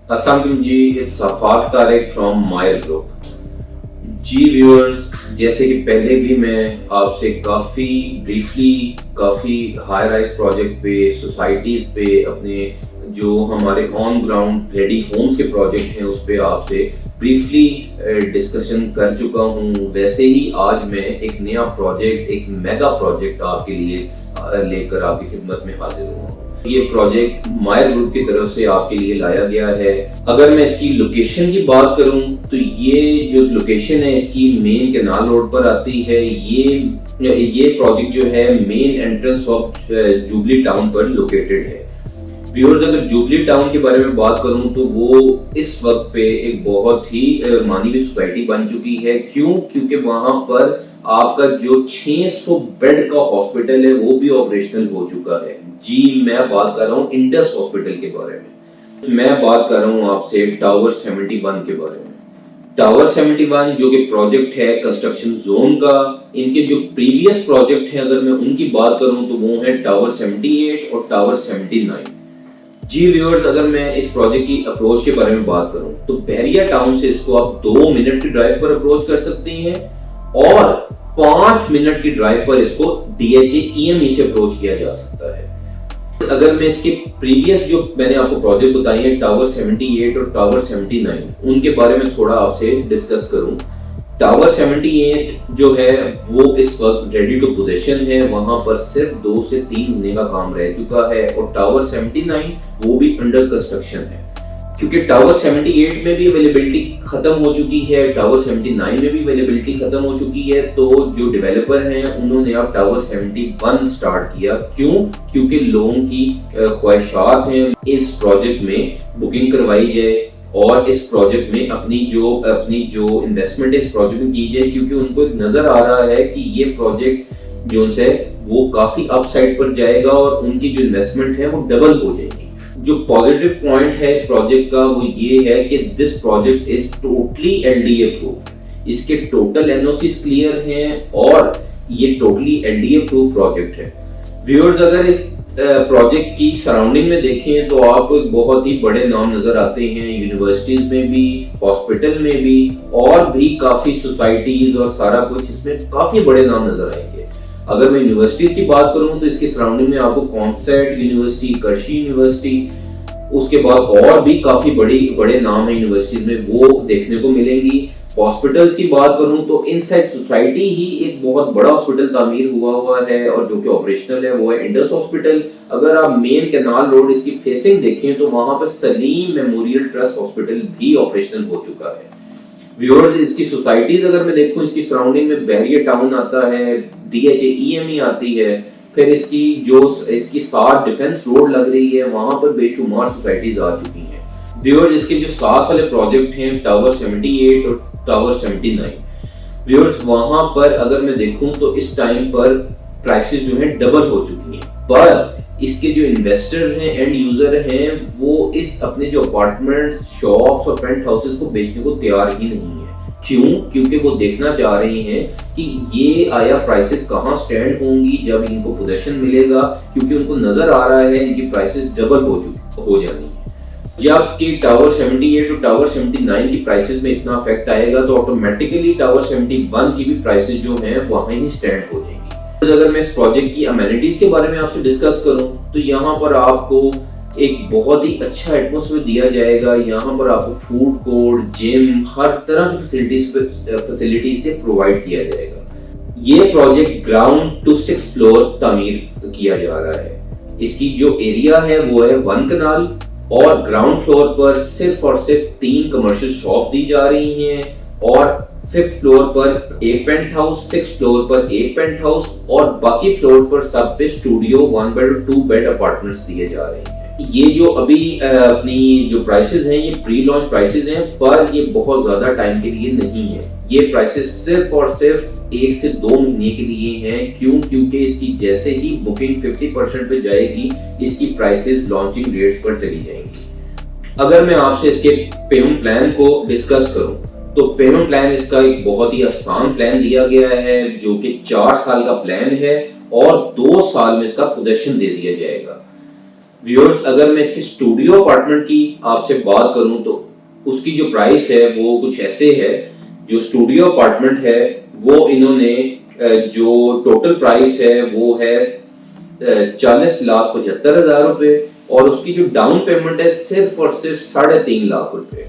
अस्सलाम वालेकुम जी, it's सफाक Tariq from Mayar group. Ji viewers, जैसे कि पहले भी मैं आपसे काफ़ी ब्रीफली काफ़ी हाई राइज प्रोजेक्ट पे, सोसाइटीज़ पे, अपने जो हमारे ऑन ग्राउंड रेडी होम्स के प्रोजेक्ट हैं उस पे आपसे ब्रीफली डिस्कशन कर चुका हूँ। वैसे ही आज मैं एक नया प्रोजेक्ट, एक मेगा प्रोजेक्ट आपके लिए लेकर आपकी खिदमत में हाजिर हुआ हूँ। ये प्रोजेक्ट मायर ग्रुप की तरफ से आपके लिए लाया गया है। अगर मैं इसकी लोकेशन की बात करूं तो ये जो लोकेशन है इसकी मेन कैनाल रोड पर आती है। ये प्रोजेक्ट जो है main entrance of jubilee town पर लोकेटेड है। व्यूअर्स, अगर जुबली टाउन के बारे में बात करूं तो वो इस वक्त पे एक बहुत ही मानी हुई सोसाइटी बन चुकी है। क्योंकि वहां पर आपका जो 600 बेड का हॉस्पिटल है वो भी ऑपरेशनल हो चुका है। जी, मैं बात कर रहा हूँ इंडस हॉस्पिटल के बारे में। मैं बात कर रहा हूँ आपसे टावर 71 के बारे में। टावर 71 जो कि प्रोजेक्ट है कंस्ट्रक्शन जोन का, इनके जो प्रीवियस प्रोजेक्ट है अगर मैं उनकी बात करूं तो वो है टावर 78 और टावर 79। जी व्यूअर्स, अगर मैं इस प्रोजेक्ट की अप्रोच के बारे में बात करूं तो बहरिया टाउन से इसको आप 2 मिनट की ड्राइव पर अप्रोच कर सकते हैं और 5 मिनट की ड्राइव पर इसको DHA EME से अप्रोच किया जा सकता है। अगर मैं इसके प्रीवियस जो मैंने आपको प्रोजेक्ट बताई है टावर 78 और टावर 79, उनके बारे में थोड़ा आपसे डिस्कस करूं। टावर 78 जो है वो इस वक्त रेडी टू पोजीशन है, वहां पर सिर्फ 2 से 3 महीने का काम रह चुका है। और टावर 79 वो भी अंडर कंस्ट्रक्शन है। क्योंकि टावर 78 में भी अवेलेबिलिटी खत्म हो चुकी है, टावर 79 में भी अवेलेबिलिटी खत्म हो चुकी है, तो जो डेवलपर हैं उन्होंने अब टावर 71 स्टार्ट किया। क्योंकि लोगों की ख्वाहिशात हैं इस प्रोजेक्ट में बुकिंग करवाई जाए और इस प्रोजेक्ट में अपनी जो इन्वेस्टमेंट है इस प्रोजेक्ट में की जाए, क्योंकि उनको एक नजर आ रहा है कि ये प्रोजेक्ट जो है वो काफी अपसाइड पर जाएगा और उनकी जो इन्वेस्टमेंट है वो डबल हो जाएगी। जो पॉजिटिव पॉइंट है इस प्रोजेक्ट का वो ये है कि this project is totally LDA proof. इसके टोटल NOCs क्लियर हैं और ये टोटली LDA प्रूफ प्रोजेक्ट है। व्यूअर्स, अगर इस प्रोजेक्ट की सराउंडिंग में देखें तो आपको एक बहुत ही बड़े नाम नजर आते हैं, यूनिवर्सिटीज में भी, हॉस्पिटल में भी, और भी काफी सोसाइटीज और सारा कुछ इसमें काफी बड़े नाम नजर आएंगे। अगर मैं यूनिवर्सिटीज की बात करूं तो इसकी सराउंडिंग में आपको कॉन्सेट यूनिवर्सिटी, कर्शी यूनिवर्सिटी, उसके बाद और भी काफी बड़े नाम है यूनिवर्सिटीज में, वो देखने को मिलेंगी। हॉस्पिटल्स की बात करूं तो इनसाइड सोसाइटी ही एक बहुत बड़ा हॉस्पिटल तामीर हुआ है और जो कि ऑपरेशनल है वो है इंडस हॉस्पिटल। अगर आप मेन कैनाल रोड इसकी फेसिंग देखें तो वहां पर सलीम मेमोरियल ट्रस्ट हॉस्पिटल भी ऑपरेशनल हो चुका है। व्यूअर्स, इसकी सोसाइटीज अगर मैं देखूं, इसकी सराउंडिंग में बहरिया टाउन आता है, DHA EME आती है, फिर इसकी 7 डिफेंस रोड लग रही है, वहां पर बेशुमार सोसाइटीज आ चुकी हैं। व्यूअर्स, इसके जो साथ वाले प्रोजेक्ट हैं टावर 78 और टावर 79, व्यूअर्स वहां पर अगर मैं देखूं तो इस टाइम पर प्राइसेस जो हैं डबल हो चुकी हैं, पर इसके जो इन्वेस्टर्स हैं, एंड यूजर हैं, वो इस अपने जो अपार्टमेंट्स, शॉप्स और पेंट हाउसेस को बेचने को तैयार ही नहीं है। क्योंकि वो देखना चाह रहे हैं कि ये आया प्राइसेस कहां स्टैंड होंगी जब इनको पोजीशन मिलेगा, क्योंकि उनको नजर आ रहा है इनकी प्राइसेस डबल हो जानी है। जब कि टावर 78 और टावर 79 की प्राइसेस में इतना इफेक्ट आएगा तो ऑटोमेटिकली टावर 71 की भी प्राइसेस जो हैं वहीं ही स्टैंड हो जाएंगी। अगर मैं इस प्रोजेक्ट की अमेनिटीज के बारे में आपसे डिस्कस करूं तो यहाँ पर आपको एक बहुत ही अच्छा एटमॉस्फेयर दिया जाएगा। यहाँ पर आपको फूड कोर्ट, जिम, हर तरह की फैसिलिटीज से प्रोवाइड किया जाएगा। ये project ground to 6th floor तामीर किया जा रहा है। इसकी जो एरिया है वो है 1 कनाल और ग्राउंड फ्लोर पर सिर्फ और सिर्फ 3 कमर्शियल शॉप दी जा रही हैं और 5th फ्लोर पर एक पेंट हाउस, 6th फ्लोर पर एक पेंट हाउस और बाकी फ्लोर पर सब पे स्टूडियो, 1 बेड और 2 बेड अपार्टमेंट्स दिए जा रहे हैं। ये जो अभी अपनी जो प्राइसेस हैं ये प्री लॉन्च प्राइसेस हैं, पर ये बहुत ज्यादा टाइम के लिए नहीं है। ये प्राइसेस सिर्फ और सिर्फ 1 से 2 महीने के लिए हैं। क्योंकि इसकी जैसे ही बुकिंग 50% पे जाएगी, इसकी प्राइसेस लॉन्चिंग रेट्स पर चली जाएंगी। अगर मैं आपसे इसके पेमेंट प्लान को डिस्कस करूं तो पेमेंट प्लान इसका एक बहुत ही आसान प्लान दिया गया है, जो कि 4 साल का प्लान है और 2 साल में इसका पोजीशन दे दिया जाएगा। व्यूअर्स, अगर मैं इसके स्टूडियो अपार्टमेंट की आपसे बात करूं तो उसकी जो प्राइस है वो कुछ ऐसे है। जो स्टूडियो अपार्टमेंट है वो इन्होंने जो टोटल प्राइस है वो है 40,75,000 रुपए, और उसकी जो डाउन पेमेंट है सिर्फ और सिर्फ 3.5 लाख रुपए।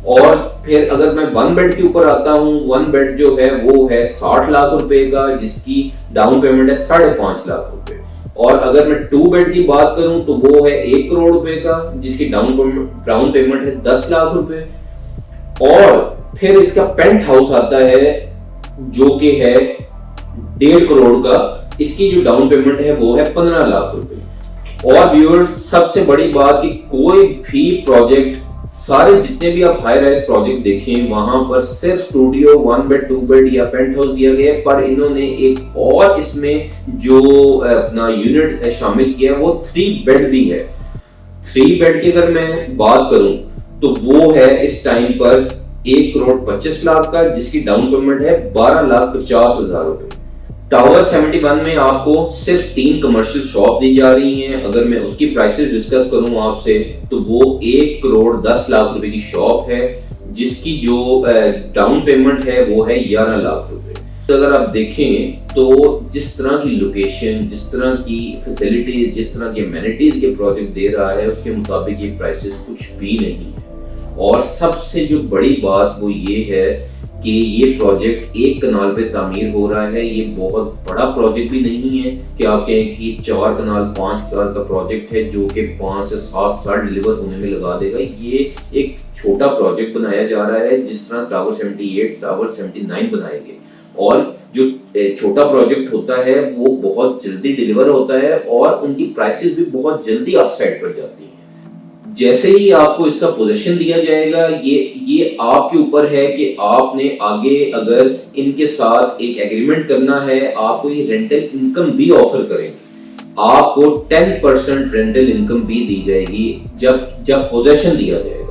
और फिर अगर मैं वन बेड के ऊपर आता हूँ, वन बेड जो है वो है 60 लाख रुपए का, जिसकी डाउन पेमेंट है 5.5 लाख रुपए। और अगर मैं टू बेड की बात करूं तो वो है 1 करोड़ रुपए का, जिसकी डाउन पेमेंट है 10 लाख रुपए। और फिर इसका पेंट हाउस आता है जो कि है 1.5 करोड़ का, इसकी जो डाउन पेमेंट है वो है 15 लाख रुपए। और व्यूअर्स, सबसे बड़ी बात कि कोई भी प्रोजेक्ट, सारे जितने भी आप हाई राइज प्रोजेक्ट देखें वहां पर सिर्फ studio, one bed, two bed या पेंट हाउस दिया गया है, पर इन्होंने एक और इसमें जो अपना यूनिट शामिल किया है वो 3 बेड भी है। 3 बेड की अगर मैं बात करूं तो वो है इस टाइम पर 1 करोड़ 25 लाख का, जिसकी डाउन पेमेंट है 12,50,000 रुपए। टावर 71 में आपको सिर्फ 3 कमर्शियल शॉप दी जा रही हैं। अगर मैं उसकी प्राइसेस डिस्कस करूं आपसे तो वो 1 करोड़ 10 लाख रुपए की शॉप है, जिसकी जो डाउन पेमेंट है वो है 11 लाख रुपए। तो अगर आप देखें तो जिस तरह की लोकेशन, जिस तरह की फैसिलिटी, जिस तरह के एमेनिटीज के प्रोजेक्ट दे रहा है, उसके मुताबिक ये प्राइसेस कुछ भी नहीं है। और सबसे जो बड़ी बात वो ये है कि ये प्रोजेक्ट 1 कनाल पे तामीर हो रहा है। ये बहुत बड़ा प्रोजेक्ट भी नहीं है कि आप कहें कि 4 कनाल 5 कनाल का प्रोजेक्ट है जो कि 5 से 7 साल डिलीवर होने में लगा देगा। ये एक छोटा प्रोजेक्ट बनाया जा रहा है, जिस तरह टावर 78, टावर 79 बनाए गए। और जो छोटा प्रोजेक्ट होता है वो बहुत जल्दी डिलीवर होता है और उनकी प्राइसेस भी बहुत जल्दी अपसाइड पर जाती है। जैसे ही आपको इसका पोजीशन दिया जाएगा, ये आपके ऊपर है कि आपने आगे अगर इनके साथ एक एग्रीमेंट करना है, आपको ये रेंटल इनकम भी ऑफर करेंगे। आपको 10% रेंटल इनकम भी दी जाएगी जब पोजीशन दिया जाएगा।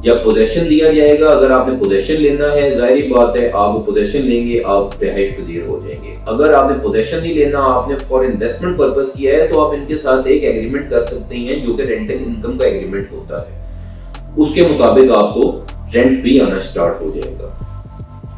जब पोजीशन दिया जाएगा, अगर आपने पोजीशन लेना है, जाहिर बात है आप वो पोजीशन लेंगे, आप रिहाइश पजीर हो जाएंगे। अगर आपने पोजीशन नहीं लेना, आपने फॉर इन्वेस्टमेंट पर्पस किया है, तो आप इनके साथ एक एग्रीमेंट कर सकते हैं जो कि रेंटल इनकम का एग्रीमेंट होता है। उसके मुताबिक आपको रेंट भी आना स्टार्ट हो जाएगा।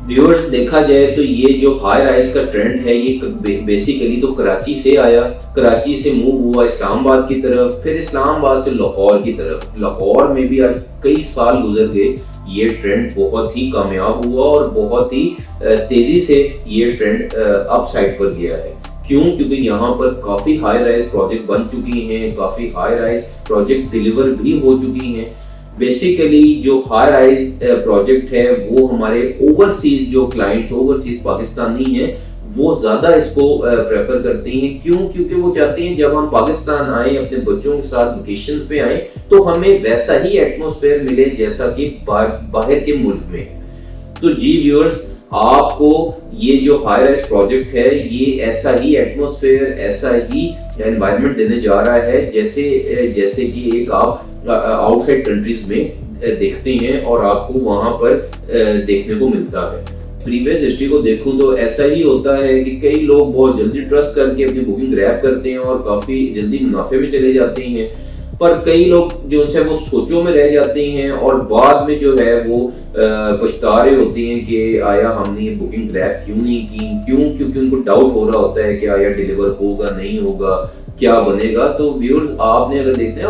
व्यूअर्स, देखा जाए तो ये जो हाई राइज का ट्रेंड है ये बेसिकली तो कराची से आया, कराची से मूव हुआ इस्लामाबाद की तरफ, फिर इस्लामाबाद से लाहौर की तरफ। लाहौर में भी आज कई साल गुजर गए, ये ट्रेंड बहुत ही कामयाब हुआ और बहुत ही तेजी से ये ट्रेंड अप साइड पर गया है। क्यों? क्योंकि यहाँ पर काफी हाई राइज प्रोजेक्ट बन चुकी हैं, काफी हाई राइज प्रोजेक्ट डिलीवर भी हो चुकी हैं। बेसिकली जो हाई राइज प्रोजेक्ट है वो हमारे ओवरसीज जो क्लाइंट्स, ओवरसीज पाकिस्तानी हैं, वो ज्यादा इसको प्रेफर करते हैं। क्यों? क्योंकि वो चाहते हैं जब हम पाकिस्तान आए, अपने बच्चों के साथ वेकेशंस पे आए, तो हमें वैसा ही एटमॉस्फेयर मिले जैसा कि बाहर के मुल्क में। तो जी व्यूअर्स, आपको ये जो हाई राइज प्रोजेक्ट है ये ऐसा ही एटमॉस्फेयर, ऐसा ही एनवायरनमेंट देने जा रहा है जैसे कि एक आप आउटसाइड कंट्रीज में देखते हैं और आपको वहां पर देखने को मिलता है। प्रीवियस हिस्ट्री को देखूं तो ऐसा ही होता है कि कई लोग बहुत जल्दी ट्रस्ट करके अपनी बुकिंग ग्रैब करते हैं और काफी जल्दी मुनाफे में चले जाते हैं, पर कई लोग जो है वो सोचों में रह जाते हैं और बाद में जो है वो पछता रहे होते हैं कि आया हमने ये बुकिंग ग्रैब क्यों नहीं की। क्यों? क्योंकि उनको डाउट हो रहा होता है कि आया डिलीवर होगा नहीं होगा, क्या बनेगा। तो व्यूअर्स, आपने अगर देखते हैं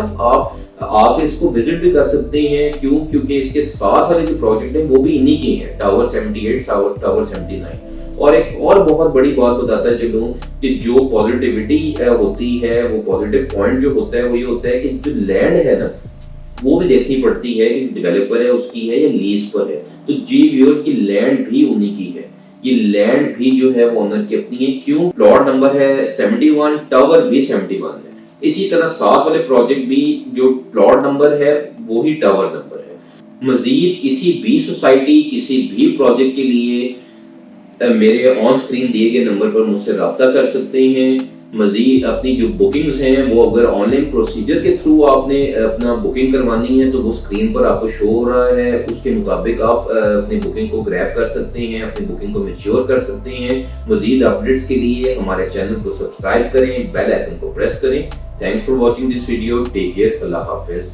आप इसको विजिट भी कर सकते हैं। क्यों? क्योंकि इसके साथ वाले जो प्रोजेक्ट है वो भी इन्हीं के हैं, टावर 78, टावर 79। और एक और बहुत बड़ी बात बताता चलूं कि जो पॉजिटिविटी होती है, वो पॉजिटिव पॉइंट जो होता है वो ये होता है कि जो लैंड है ना, वो भी देखनी पड़ती है कि डेवलपर है उसकी है या लीज पर है। तो जी व्यूअर्स, की लैंड भी उन्हीं की है, ये लैंड भी जो है वो ओनर की अपनी है। क्यों? प्लॉट नंबर है 71, टावर भी 71 है। इसी तरह साथ वाले प्रोजेक्ट भी जो प्लॉट नंबर है वो ही टावर नंबर है। मजीद किसी भी सोसाइटी, किसी भी प्रोजेक्ट के लिए मेरे ऑन स्क्रीन दिए गए नंबर पर मुझसे रब्ता कर सकते हैं। मजीद अपनी जो बुकिंग्स हैं वो अगर ऑनलाइन प्रोसीजर के थ्रू आपने अपना बुकिंग करवानी है तो वो स्क्रीन पर आपको शो हो रहा है, उसके मुताबिक आप अपनी बुकिंग को ग्रैब कर सकते हैं, अपनी बुकिंग को मैच्योर कर सकते हैं। मजीद अपडेट्स के लिए हमारे चैनल को सब्सक्राइब करें, बेल आइकन को प्रेस करें। Thanks for watching this video, take care, अल्लाह हाफिज।